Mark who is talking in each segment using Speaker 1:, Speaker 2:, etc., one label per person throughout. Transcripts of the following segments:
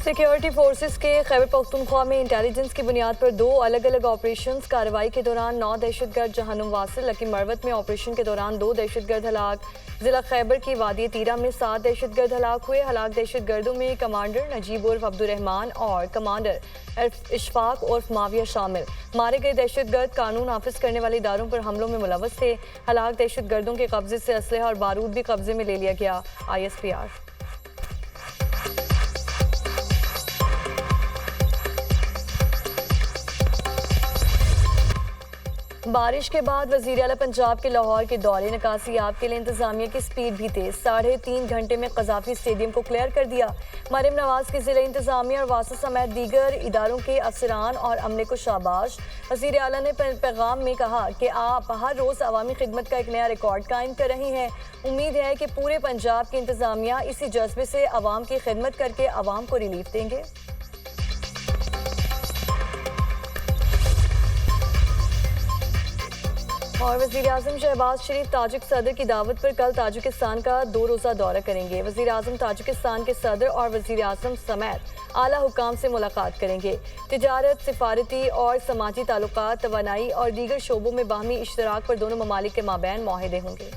Speaker 1: Security forces के खैबर पख्तूनख्वा में intelligence की बुनियाद पर 2 अलग अलग ऑपरेशंस कार्रवाई के दौरान 9 दहशतगर्द जहन्नुम वासिल लकी मरवत में ऑपरेशन के दौरान 2 दहशतगर्द हलाक। जिला खैबर की वादी तीरा में 7 दहशतगर्द हलाक हुए। हलाक दहशतगर्दों में कमांडर नजीब उर्फ अब्दुर्रहमान और कमांडर इशफाक उर्फ माविया शामिल। मारे गए दहशतगर्द कानून नाफिज करने वाले इदारों पर हमलों में मुलव्वस थे। हलाक दहशतगर्दों के कब्जे से असलहा और बारूद भी कब्जे में ले लिया गया। ISPR। बारिश के बाद वज़ीर आला पंजाब के लाहौर के दौरे निकासियाब के लिए इंतजामिया की स्पीड भी तेज। 3.5 घंटे में कज़ाफ़ी स्टेडियम को क्लियर कर दिया। मरियम नवाज की ज़िला इंतजामिया और वासा समेत दीगर इदारों के अफसरान और अमले को शाबाश। वज़ीर आला ने पैगाम में कहा कि आप हर रोज़ अवामी खिदमत का एक नया रिकॉर्ड कायम कर रहे हैं। उम्मीद है कि पूरे पंजाब की इंतजामिया इसी जज्बे से अवाम की खिदमत करके अवाम को रिलीफ देंगे। और वज़ीर आज़म शहबाज शरीफ ताजिक सदर की दावत पर कल ताजिकिस्तान का 2 रोज़ा दौरा करेंगे। वज़ीर आज़म ताजिकिस्तान के सदर और वज़ीर आज़म समेत आला हुकाम से मुलाकात करेंगे। तिजारत, सिफारती और समाजी ताल्लुकात, तवानाई और दीगर शोबों में बाहमी इश्तराक पर दोनों ममालिक के माबैन मुआहिदे होंगे।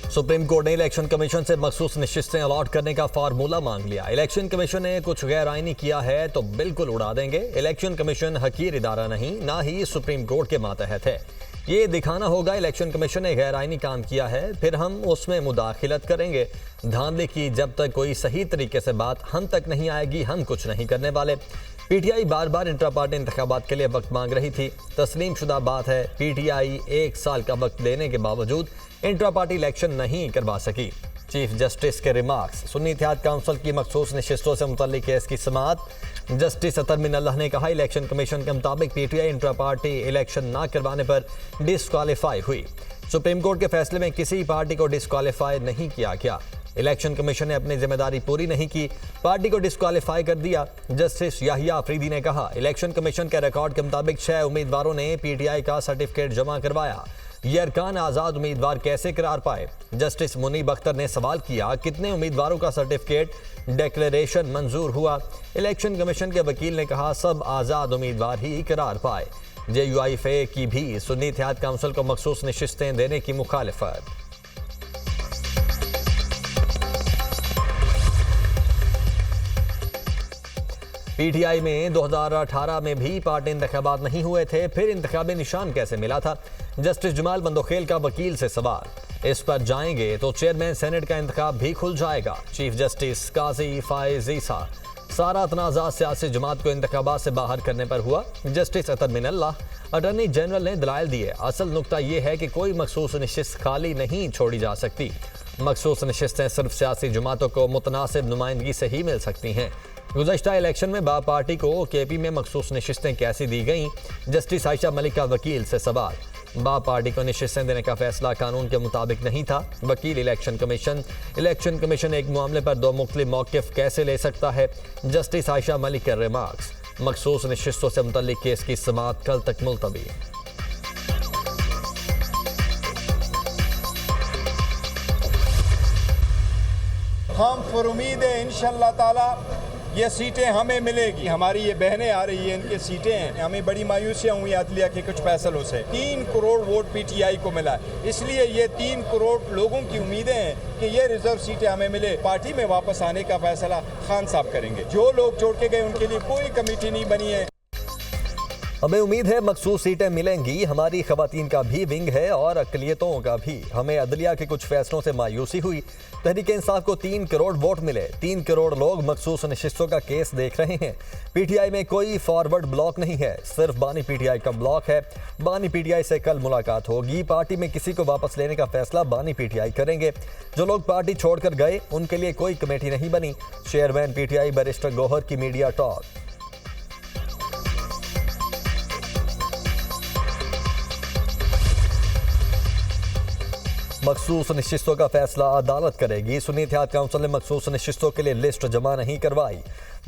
Speaker 2: सुप्रीम कोर्ट ने इलेक्शन कमीशन से मखसूस नशिस्तें अलॉट करने का फार्मूला मांग लिया। इलेक्शन कमीशन ने कुछ गैर आईनी किया है तो बिल्कुल उड़ा देंगे। इलेक्शन कमीशन हकीर इदारा नहीं, ना ही सुप्रीम कोर्ट के मातहत है। ये दिखाना होगा इलेक्शन कमीशन ने गैर आईनी काम किया है, फिर हम उसमें मुदाखिलत करेंगे। धांधली की जब तक कोई सही तरीके से बात हम तक नहीं आएगी, हम कुछ नहीं करने वाले। PTI बार बार इंट्रा पार्टी इंतखाबात के लिए वक्त मांग रही थी। तस्लीम शुदा बात है, PTI 1 साल का वक्त देने के बावजूद इंट्रा पार्टी इलेक्शन नहीं करवा सकी। चीफ जस्टिस के रिमार्क्स। सुन्नी इत्तेहाद काउंसिल की मखसूस नशिस्तों से मुतल्लिक केस की समाअत। जस्टिस अतर मिनल्लाह ने कहा, इलेक्शन कमीशन के मुताबिक PTI इंट्रा पार्टी इलेक्शन ना करवाने पर डिस्क्वालीफाई हुई। सुप्रीम कोर्ट के फैसले में किसी पार्टी को डिस्क्वालीफाई नहीं किया गया। इलेक्शन कमीशन ने अपनी जिम्मेदारी पूरी नहीं की, पार्टी को डिस्क्वालीफाई कर दिया। जस्टिस याहिया अफरीदी ने कहा, इलेक्शन कमीशन के रिकॉर्ड के मुताबिक 6 उम्मीदवारों ने PTI का सर्टिफिकेट जमा करवाया। ये अरकान आज़ाद उम्मीदवार कैसे करार पाए? जस्टिस मुनीब अख्तर ने सवाल किया, कितने उम्मीदवारों का सर्टिफिकेट डिक्लेरेशन मंजूर हुआ? इलेक्शन कमीशन के वकील ने कहा, सब आज़ाद उम्मीदवार ही करार पाए। JUIFA की भी सुन्नी इत्तेहाद काउंसिल को मखसूस नशिस्तें देने की मुखालिफत। PTI में 2018 में भी पार्टी इंतखाबात नहीं हुए थे, फिर इंतखाबी निशान कैसे मिला था? जस्टिस जमाल बंदोखेल का वकील से सवाल। इस पर जाएंगे तो चेयरमैन सेनेट का इंतखाब भी खुल जाएगा। चीफ जस्टिस काजी फाइज ईसा। सारा तनाज़ा सियासी जमात को इंतखाबात से बाहर करने पर हुआ। जस्टिस अतर मिनल्लाह। अटॉर्नी जनरल ने दलाइल दिए, असल नुकता यह है कि कोई मखसूस नशिस्त खाली नहीं छोड़ी जा सकती। मखसूस नशिस्तें सिर्फ सियासी जमातों को मुतनासिब नुमाइंदगी से ही मिल सकती हैं। गुज़श्ता इलेक्शन में बा पार्टी को KP में मखसूस नशिस्तें कैसी दी गईं? जस्टिस आयशा मलिक का वकील से सवाल। बा पार्टी को नशिस्तें देने का फैसला कानून के मुताबिक नहीं था। वकील इलेक्शन कमीशन एक मामले पर 2 मुख्तलिफ मौक़िफ़ कैसे ले सकता है? जस्टिस आयशा मलिक के रिमार्क्स। मखसूस नशिस्तों से मुतल्लिक केस की समाअत कल तक मुलतवी।
Speaker 3: हम पर उम्मीद है इंशाअल्लाह ताला ये सीटें हमें मिलेगी। हमारी ये बहनें आ रही हैं, इनकी सीटें हैं। हमें बड़ी मायूसियाँ हुई अदलिया के कुछ फैसलों से। 3 करोड़ वोट PTI को मिला है, इसलिए ये 3 करोड़ लोगों की उम्मीदें हैं कि ये रिजर्व सीटें हमें मिले। पार्टी में वापस आने का फैसला खान साहब करेंगे। जो लोग छोड़ के गए उनके लिए कोई कमेटी नहीं बनी है।
Speaker 2: हमें उम्मीद है मखसूस सीटें मिलेंगी। हमारी खवातीन का भी विंग है और अक़लियतों का भी। हमें अदलिया के कुछ फैसलों से मायूसी हुई। तहरीक इंसाफ को 3 करोड़ वोट मिले। 3 करोड़ लोग मखसूस नशिस्तों का केस देख रहे हैं। PTI में कोई फॉरवर्ड ब्लॉक नहीं है, सिर्फ बानी PTI का ब्लॉक है। बानी PTI से कल मुलाकात होगी। पार्टी में किसी को वापस लेने का फैसला बानी PTI करेंगे। जो लोग पार्टी छोड़कर गए उनके लिए कोई कमेटी नहीं बनी। चेयरमैन PTI बैरिस्टर गौहर की मीडिया टॉक। मखसूस नशिस्तों का फैसला अदालत करेगी। सुन्नी इत्तेहाद काउंसिल ने मखसूस नशिस्तों के लिए लिस्ट जमा नहीं करवाई।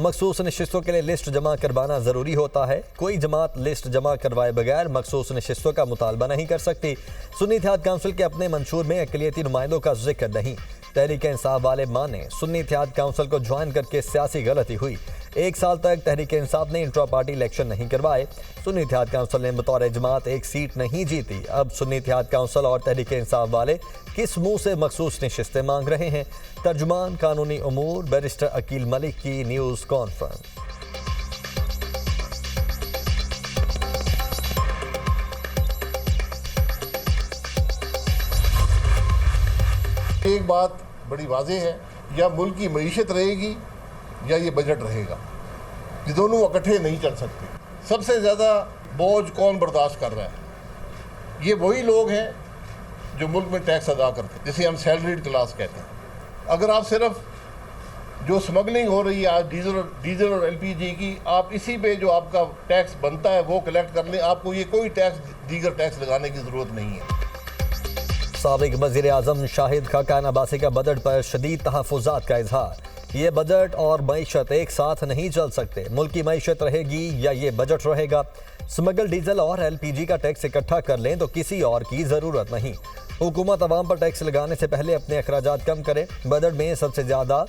Speaker 2: मखसूस नशिस्तों के लिए लिस्ट जमा करवाना जरूरी होता है। कोई जमात लिस्ट जमा करवाए बगैर मखसूस नशिस्तों का मुतालबा नहीं कर सकती। सुन्नी इत्तेहाद काउंसिल के अपने मंशूर में अक़लियती नुमाइंदों का जिक्र नहीं। तहरीक इंसाफ वाले माने सुन्नी इत्तेहाद काउंसिल को ज्वाइन करके सियासी गलती हुई। 1 साल तक तहरीक इंसाफ ने इंट्रा पार्टी इलेक्शन नहीं करवाए। सुन्नी इत्तेहाद काउंसिल ने बतौर जमात 1 सीट नहीं जीती। अब सुन्नी इत्तेहाद काउंसिल और तहरीक इंसाफ वाले किस मुंह से मखसूस नशिस्तें मांग रहे हैं? तर्जुमान कानूनी उमूर बैरिस्टर अकील मलिक की न्यूज़ कॉन्फ्रेंस।
Speaker 4: एक बात बड़ी वाज़ेह है, या मुल्क की मईशत रहेगी या ये बजट रहेगा। ये दोनों इकट्ठे नहीं चल सकते। सबसे ज़्यादा बोझ कौन बर्दाश्त कर रहा है? ये वही लोग हैं जो मुल्क में टैक्स अदा करते हैं, जिसे हम सैलरीड क्लास कहते हैं। अगर आप सिर्फ जो स्मगलिंग हो रही है आज डीजल और LPG की, आप इसी पे जो आपका टैक्स बनता है वो कलेक्ट कर लें। आपको ये कोई टैक्स दीगर टैक्स लगाने की ज़रूरत नहीं है।
Speaker 2: साबिक वज़ीर आज़म शाहिद खाकान अब्बासी का बजट पर शदीद तहफ़्फ़ुज़ात का इजहार। ये बजट और मईशत एक साथ नहीं चल सकते। मुल्क की मईशत रहेगी या ये बजट रहेगा। स्मगल डीजल और LPG का टैक्स इकट्ठा कर लें तो किसी और की ज़रूरत नहीं। हुकूमत अवाम पर टैक्स लगाने से पहले अपने अखराजात कम करे। बजट में सबसे ज़्यादा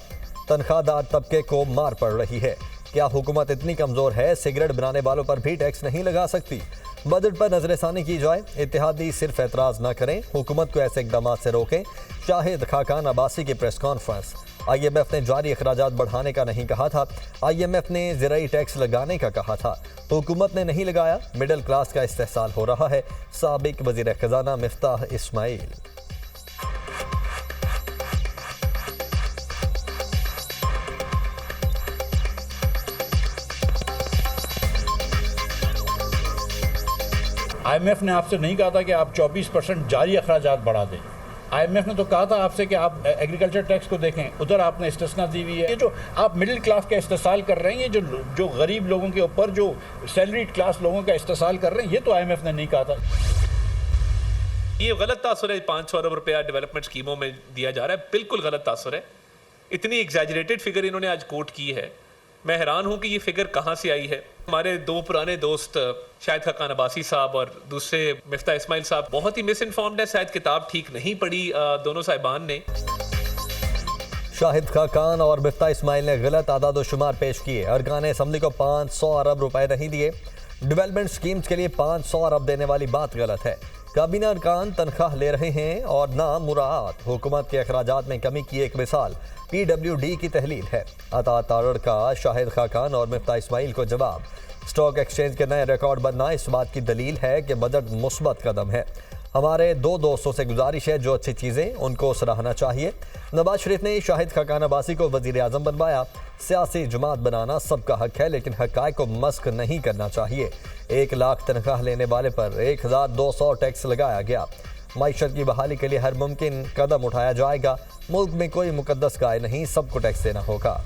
Speaker 2: तनख्वाहदार तबके को मार पड़ रही है। क्या हुकूमत इतनी कमज़ोर है सिगरेट बनाने वालों पर भी टैक्स नहीं लगा सकती? बजट पर नजरसानी की जाए। इत्तेहादी सिर्फ एतराज़ न करें, हुकूमत को ऐसे इकदाम से रोकें। शाहिद खाकान अब्बासी की प्रेस कॉन्फ्रेंस। IMF ने जारी अखराजात बढ़ाने का नहीं कहा था। IMF ने ज़राई टैक्स लगाने का कहा था। हुकूमत ने नहीं लगाया। मिडिल क्लास का इस्तेहसाल हो रहा है। साबिक वज़ीर ख़ज़ाना मिफ्ताह इस्माइल।
Speaker 5: IMF ने आपसे नहीं कहा था कि आप 24% जारी अखराजात बढ़ा दें। IMF ने तो कहा था आपसे कि आप एग्रीकल्चर टैक्स को देखें, उधर आपने इस्तिस्ना दी हुई है। ये जो आप मिडिल क्लास का इस्तेसाल कर रहे हैं, ये जो गरीब लोगों के ऊपर जो सैलरीड क्लास लोगों का इस्तेसाल कर रहे हैं, ये तो IMF ने नहीं कहा था।
Speaker 6: ये गलत तासुर है। 500 अरब रुपया डेवलपमेंट स्कीमों में दिया जा रहा है, बिल्कुल गलत तासुर है। इतनी एग्जैजरेटेड फिगर इन्होंने आज कोट की है। मैं हैरान हूं कि ये फिगर कहां से आई है। हमारे 2 पुराने दोस्त शाहिद खाकान अब्बासी साहब और दूसरे मिफ्ताह इस्माइल साहब बहुत ही मिस इन्फॉर्म्ड है। शायद किताब ठीक नहीं पढ़ी दोनों साहिबान ने।
Speaker 2: शाहिद खाकान और मिफ्ताह इस्माइल ने गलत आदाद शुमार पेश किए। अरकान असम्बली को 500 अरब रुपए नहीं दिए। डेवलपमेंट स्कीम्स के लिए 500 अरब देने वाली बात गलत है। काबीना अरकान तनख्वाह ले रहे हैं और ना मुराद। हुकूमत के अखराजात में कमी की एक मिसाल PWD की तहलील है। अता तारड़ का शाहिद खाकान और मिफ्ताह इस्माइल को जवाब। स्टॉक एक्सचेंज के नए रिकॉर्ड बनना इस बात की दलील है कि बजट मुस्बत कदम है। हमारे 2 दोस्तों से गुजारिश है, जो अच्छी चीज़ें उनको सराहना चाहिए। नवाज शरीफ ने शाहिद खाकान अब्बासी को वज़ीर आज़म बनवाया। सियासी जमात बनाना सबका हक है, लेकिन हक़ाइक़ को मस्क नहीं करना चाहिए। 1 लाख तनख्वाह लेने वाले पर 1200 टैक्स लगाया गया। मईशत की बहाली के लिए हर मुमकिन कदम उठाया जाएगा। मुल्क में कोई मुकद्दस गाय नहीं, सबको टैक्स देना होगा।